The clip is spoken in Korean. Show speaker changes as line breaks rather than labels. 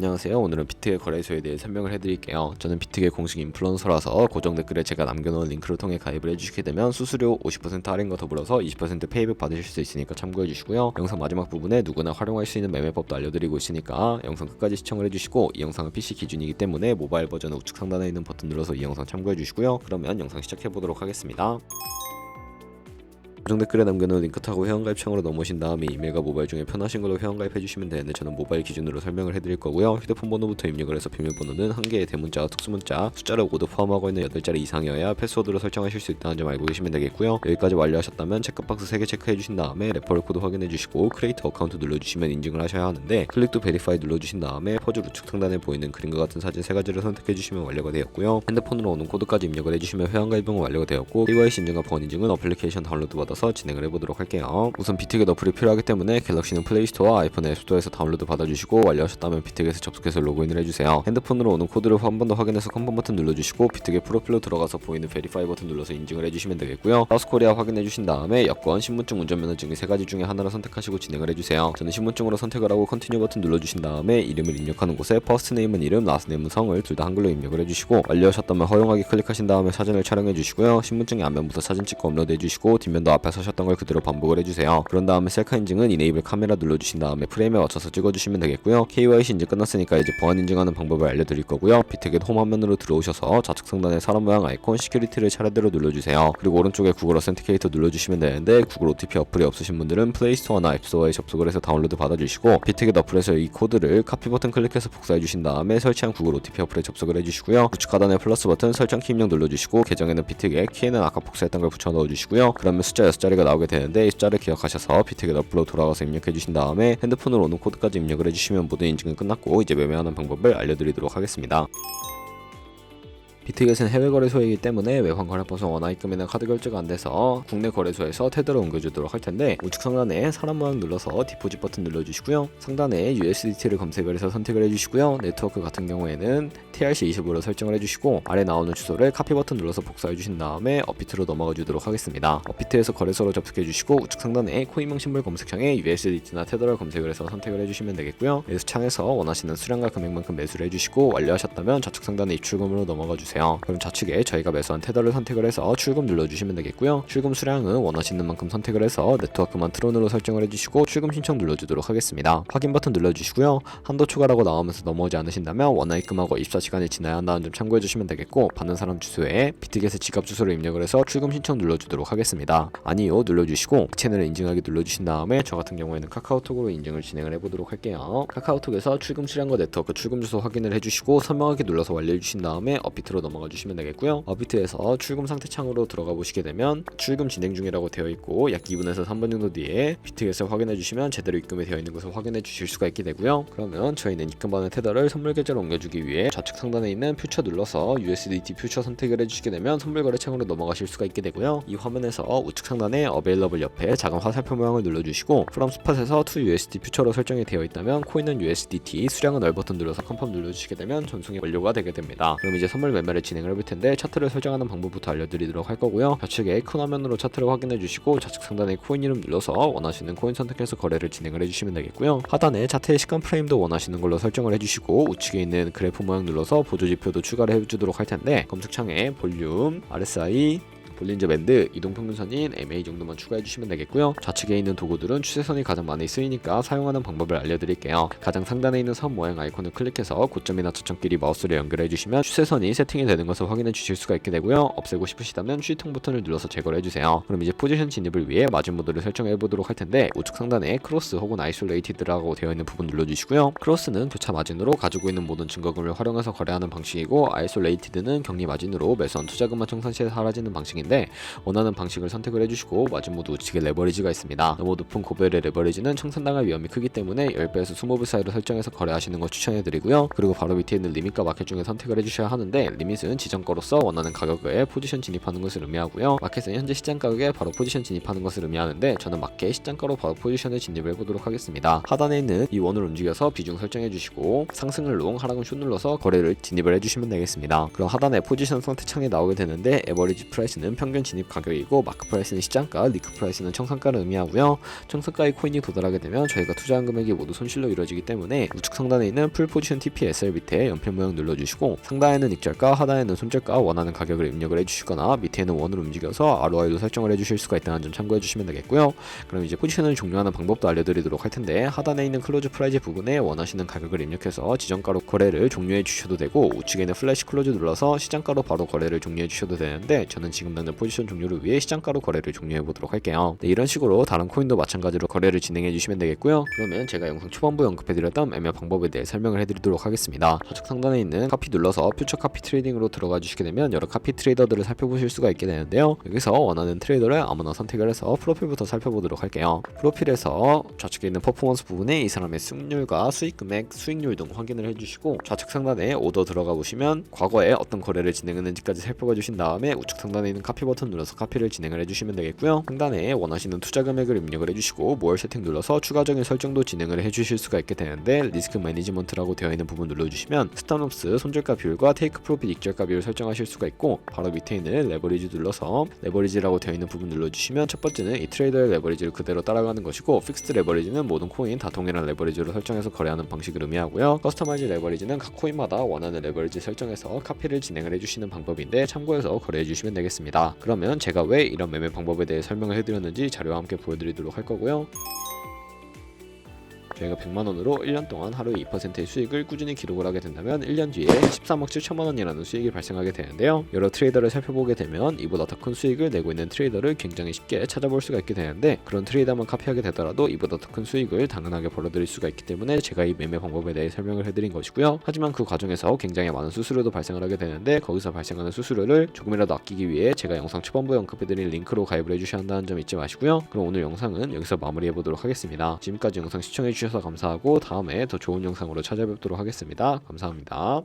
안녕하세요. 오늘은 비트겟 거래소에 대해 설명을 해드릴게요. 저는 비트겟 공식 인플루언서라서 고정 댓글에 제가 남겨놓은 링크를 통해 가입을 해주시게 되면 수수료 50% 할인과 더불어서 20% 페이백 받으실 수 있으니까 참고해주시고요. 영상 마지막 부분에 누구나 활용할 수 있는 매매법도 알려드리고 있으니까 영상 끝까지 시청을 해주시고, 이 영상은 PC 기준이기 때문에 모바일 버전은 우측 상단에 있는 버튼 눌러서 이 영상 참고해주시고요. 그러면 영상 시작해보도록 하겠습니다. 고정 댓글에 남겨놓은 링크 타고 회원가입 창으로 넘어오신 다음에 이메일과 모바일 중에 편하신 걸로 회원가입해주시면 되는데, 저는 모바일 기준으로 설명을 해드릴 거고요. 휴대폰 번호부터 입력을 해서 비밀번호는 1개의 대문자와 특수문자, 숫자를 모두 포함하고 있는 8자리 이상이어야 패스워드로 설정하실 수 있다는 점 알고 계시면 되겠고요. 여기까지 완료하셨다면 체크박스 3개 체크해주신 다음에 레퍼럴 코드 확인해주시고 크리에이터 어카운트 눌러주시면 인증을 하셔야 하는데, 클릭 투 베리파이 눌러주신 다음에 퍼즐 우측 상단에 보이는 그림과 같은 사진 3가지를 선택해주시면 완료가 되었고요. 핸드폰으로 오는 코드까지 입력을 해주시면 회원가입은 완료가 되었고, KYC 인증과 번호 인증은 어플리케이션 다운로드 받아서 진행을 해보도록 할게요. 우선 비트겟 어플이 필요하기 때문에 갤럭시는 플레이스토어와 아이폰 앱스토어에서 다운로드 받아주시고, 완료하셨다면 비트겟에 접속해서 로그인을 해주세요. 핸드폰으로 오는 코드를 한 번 더 확인해서 컨펌 버튼 눌러주시고, 비트겟 프로필로 들어가서 보이는 베리파이 버튼 눌러서 인증을 해주시면 되겠고요. 사우스코리아 확인해주신 다음에 여권, 신분증, 운전면허증 이 3가지 중에 하나를 선택하시고 진행을 해주세요. 저는 신분증으로 선택을 하고 컨티뉴 버튼 눌러주신 다음에 이름을 입력하는 곳에 퍼스트 네임은 이름, 라스트 네임은 성을 둘 다 한글로 입력을 해주시고, 완료하셨다면 허용하기 클릭하신 다음에 사진을 촬영해주시고요. 신분증의 앞면부터 사진 찍고 업로드해주시고, 뒷면도 앞에 서셨던 걸 그대로 반복을 해주세요. 그런 다음에 셀카 인증은 이네이블 카메라 눌러주신 다음에 프레임에 맞춰서 찍어주시면 되겠고요. KYC 인증 끝났으니까 이제 보안 인증하는 방법을 알려드릴 거고요. 비트겟 홈 화면으로 들어오셔서 좌측 상단에 사람 모양 아이콘 시큐리티를 차례대로 눌러주세요. 그리고 오른쪽에 구글 어센티케이터 눌러주시면 되는데, 구글 OTP 어플이 없으신 분들은 플레이스토어나 앱스토어에 접속을 해서 다운로드 받아주시고, 비트겟 어플에서 이 코드를 카피 버튼 클릭해서 복사해주신 다음에 설치한 구글 OTP 어플에 접속을 해주시고요. 우측 하단에 플러스 버튼 설정 키 입력 눌러주시고, 계정에는 비트겟, 키에는 아까 복사했던 걸 붙여 넣어주시고요. 그러면 숫자 6자리가 나오게 되는데, 이 숫자를 기억하셔서 비트겟 어플로 돌아가서 입력해주신 다음에 핸드폰으로 오는 코드까지 입력을 해주시면 모든 인증은 끝났고, 이제 매매하는 방법을 알려드리도록 하겠습니다. 비트겟은 해외 거래소이기 때문에 외환 거래법상 원화 입금이나 카드 결제가 안 돼서 국내 거래소에서 테더로 옮겨주도록 할 텐데, 우측 상단에 사람 모양 눌러서 디포짓 버튼 눌러주시고요. 상단에 USDT를 검색을 해서 선택을 해주시고요. 네트워크 같은 경우에는 TRC20으로 설정을 해주시고, 아래 나오는 주소를 카피 버튼 눌러서 복사해 주신 다음에 업비트로 넘어가 주도록 하겠습니다. 업비트에서 거래소로 접속해 주시고, 우측 상단에 코인명 심볼 검색창에 USDT나 테더를 검색을 해서 선택을 해주시면 되겠고요. 매수 창에서 원하시는 수량과 금액만큼 매수를 해주시고, 완료하셨다면 좌측 상단에 입출금으로 넘어가 주세요. 그럼 좌측에 저희가 매수한 테더를 선택을 해서 출금 눌러주시면 되겠고요. 출금 수량은 원하시는 만큼 선택을 해서 네트워크만 트론으로 설정을 해주시고, 출금 신청 눌러주도록 하겠습니다. 확인 버튼 눌러주시고요. 한도 추가라고 나오면서 넘어오지 않으신다면 원화 입금하고 24시간이 지나야 한다는 점 참고해주시면 되겠고, 받는 사람 주소에 비트겟의 지갑 주소를 입력을 해서 출금 신청 눌러주도록 하겠습니다. 아니요 눌러주시고, 채널을 인증하기 눌러주신 다음에 저 같은 경우에는 카카오톡으로 인증을 진행을 해보도록 할게요. 카카오톡에서 출금 수량과 네트워크 출금 주소 확인을 해주시고, 설명하기 눌러서 완료해주신 다음에 업비트로 넘어가 주시면 되겠고요. 업비트에서 출금 상태 창으로 들어가 보시게 되면 출금 진행 중이라고 되어 있고, 약 2분에서 3분 정도 뒤에 비트겟을 확인해 주시면 제대로 입금이 되어 있는 것을 확인해 주실 수가 있게 되고요. 그러면 저희는 입금받은 테더를 선물 계좌로 옮겨주기 위해 좌측 상단에 있는 퓨처 눌러서 USDT 퓨처 선택을 해주시게 되면 선물 거래 창으로 넘어가실 수가 있게 되고요. 이 화면에서 우측 상단에 어베일러블 옆에 작은 화살표 모양을 눌러주시고, 프롬 스팟에서 to USD 퓨처로 설정이 되어 있다면 코인은 USDT, 수량은 널 버튼 눌러서 컨펌 눌러주시게 되면 전송이 완료가 되게 됩니다. 그럼 이제 선물 매매를 진행을 해볼 텐데, 차트를 설정하는 방법부터 알려드리도록 할 거고요. 좌측에 큰 화면으로 차트를 확인해 주시고, 좌측 상단에 코인 이름 눌러서 원하시는 코인 선택해서 거래를 진행을 해주시면 되겠고요. 하단에 차트의 시간 프레임도 원하시는 걸로 설정을 해주시고, 우측에 있는 그래프 모양 눌러서 보조 지표도 추가를 해주도록 할 텐데, 검색창에 볼륨, RSI, 볼린저 밴드, 이동평균선인 MA 정도만 추가해 주시면 되겠고요. 좌측에 있는 도구들은 추세선이 가장 많이 쓰이니까 사용하는 방법을 알려드릴게요. 가장 상단에 있는 선 모양 아이콘을 클릭해서 고점이나 저점끼리 마우스를 연결해 주시면 추세선이 세팅이 되는 것을 확인해 주실 수가 있게 되고요. 없애고 싶으시다면 휴지통 버튼을 눌러서 제거를 해주세요. 그럼 이제 포지션 진입을 위해 마진 모드를 설정해 보도록 할 텐데, 우측 상단에 크로스 혹은 아이솔레이티드라고 되어 있는 부분 눌러주시고요. 크로스는 교차 마진으로 가지고 있는 모든 증거금을 활용해서 거래하는 방식이고, 아이솔레이티드는 격리 마진으로 매수한 투자금만 청산시에 사라지는 방식인데, 원하는 방식을 선택을 해주시고, 마진 모드 우측에 레버리지가 있습니다. 너무 높은 고벨의 레버리지는 청산당할 위험이 크기 때문에 10배에서 20배 사이로 설정해서 거래하시는 걸 추천해드리고요. 그리고 바로 밑에 있는 리밋과 마켓 중에 선택을 해주셔야 하는데, 리밋은 지정가로서 원하는 가격에 포지션 진입하는 것을 의미하고요. 마켓은 현재 시장 가격에 바로 포지션 진입하는 것을 의미하는데, 저는 마켓 시장가로 바로 포지션을 진입을 해보도록 하겠습니다. 하단에 있는 이 원을 움직여서 비중 설정해주시고, 상승을 롱, 하락은 숏 눌러서 거래를 진입을 해주시면 되겠습니다. 그럼 하단에 포지션 선택 창에 나오게 되는데, 에버리지 프라이스는 프라이스는 평균 진입 가격이고 마크 프라이스는 시장가, 리크 프라이스는 청산가를 의미하고요. 청산가의 코인이 도달하게 되면 저희가 투자한 금액이 모두 손실로 이루어지기 때문에 우측 상단에 있는 풀 포지션 TPSL 밑에 연필 모양 눌러주시고 상단에는 익절가, 하단에는 손절가 원하는 가격을 입력을 해주시거나 밑에는 원으로 움직여서 ROI도 설정을 해주실 수가 있다는 점 참고해주시면 되겠고요. 그럼 이제 포지션을 종료하는 방법도 알려드리도록 할 텐데 하단에 있는 클로즈 프라이즈 부분에 원하시는 가격을 입력해서 지정가로 거래를 종료해 주셔도 되고 우측에 있는 플래시 클로즈 눌러서 시장가로 바로 거래를 종료해 주셔도 되는데 저는 지금 당장 포지션 종료를 위해 시장가로 거래를 종료해 보도록 할게요. 네, 이런 식으로 다른 코인도 마찬가지로 거래를 진행해 주시면 되겠고요. 그러면 제가 영상 초반부에 언급해드렸던 매매 방법에 대해 설명을 해드리도록 하겠습니다. 좌측 상단에 있는 카피 눌러서 퓨처 카피 트레이딩으로 들어가 주시게 되면 여러 카피 트레이더들을 살펴보실 수가 있게 되는데요. 여기서 원하는 트레이더를 아무나 선택을 해서 프로필부터 살펴보도록 할게요. 프로필에서 좌측에 있는 퍼포먼스 부분에 이 사람의 승률과 수익 금액, 수익률 등 확인을 해주시고 좌측 상단에 오더 들어가 보시면 과거에 어떤 거래를 진행했는지까지 살펴봐 주신 다음에 우측 상단에 있는 카피 버튼 눌러서 카피를 진행을 해주시면 되겠고요. 상단에 원하시는 투자 금액을 입력을 해주시고 모어 세팅 눌러서 추가적인 설정도 진행을 해주실 수가 있게 되는데 리스크 매니지먼트라고 되어 있는 부분 눌러주시면 스탑로스 손절가 비율과 테이크 프로핏 익절가 비율 설정하실 수가 있고 바로 밑에 있는 레버리지 눌러서 레버리지라고 되어 있는 부분 눌러주시면 첫 번째는 이 트레이더의 레버리지를 그대로 따라가는 것이고 픽스드 레버리지는 모든 코인 다 동일한 레버리지로 설정해서 거래하는 방식을 의미하고요. 커스터마이즈 레버리지는 각 코인마다 원하는 레버리지 설정해서 카피를 진행을 해주시는 방법인데 참고해서 거래해주시면 되겠습니다. 그러면 제가 왜 이런 매매 방법에 대해 설명을 해드렸는지 자료와 함께 보여드리도록 할 거고요. 저희가 100만원으로 1년 동안 하루 2%의 수익을 꾸준히 기록을 하게 된다면 1년 뒤에 13억 7천만원이라는 수익이 발생하게 되는데요. 여러 트레이더를 살펴보게 되면 이보다 더 큰 수익을 내고 있는 트레이더를 굉장히 쉽게 찾아볼 수가 있게 되는데 그런 트레이더만 카피하게 되더라도 이보다 더 큰 수익을 당연하게 벌어들일 수가 있기 때문에 제가 이 매매 방법에 대해 설명을 해드린 것이고요. 하지만 그 과정에서 굉장히 많은 수수료도 발생을 하게 되는데 거기서 발생하는 수수료를 조금이라도 아끼기 위해 제가 영상 초반부에 언급해드린 링크로 가입을 해주셔야 한다는 점 잊지 마시고요. 그럼 오늘 영상은 여기서 마무리해보도록 하겠습니다. 지금까지 영상 시청해주셔서 감사하고 다음에 더 좋은 영상으로 찾아뵙도록 하겠습니다. 감사합니다.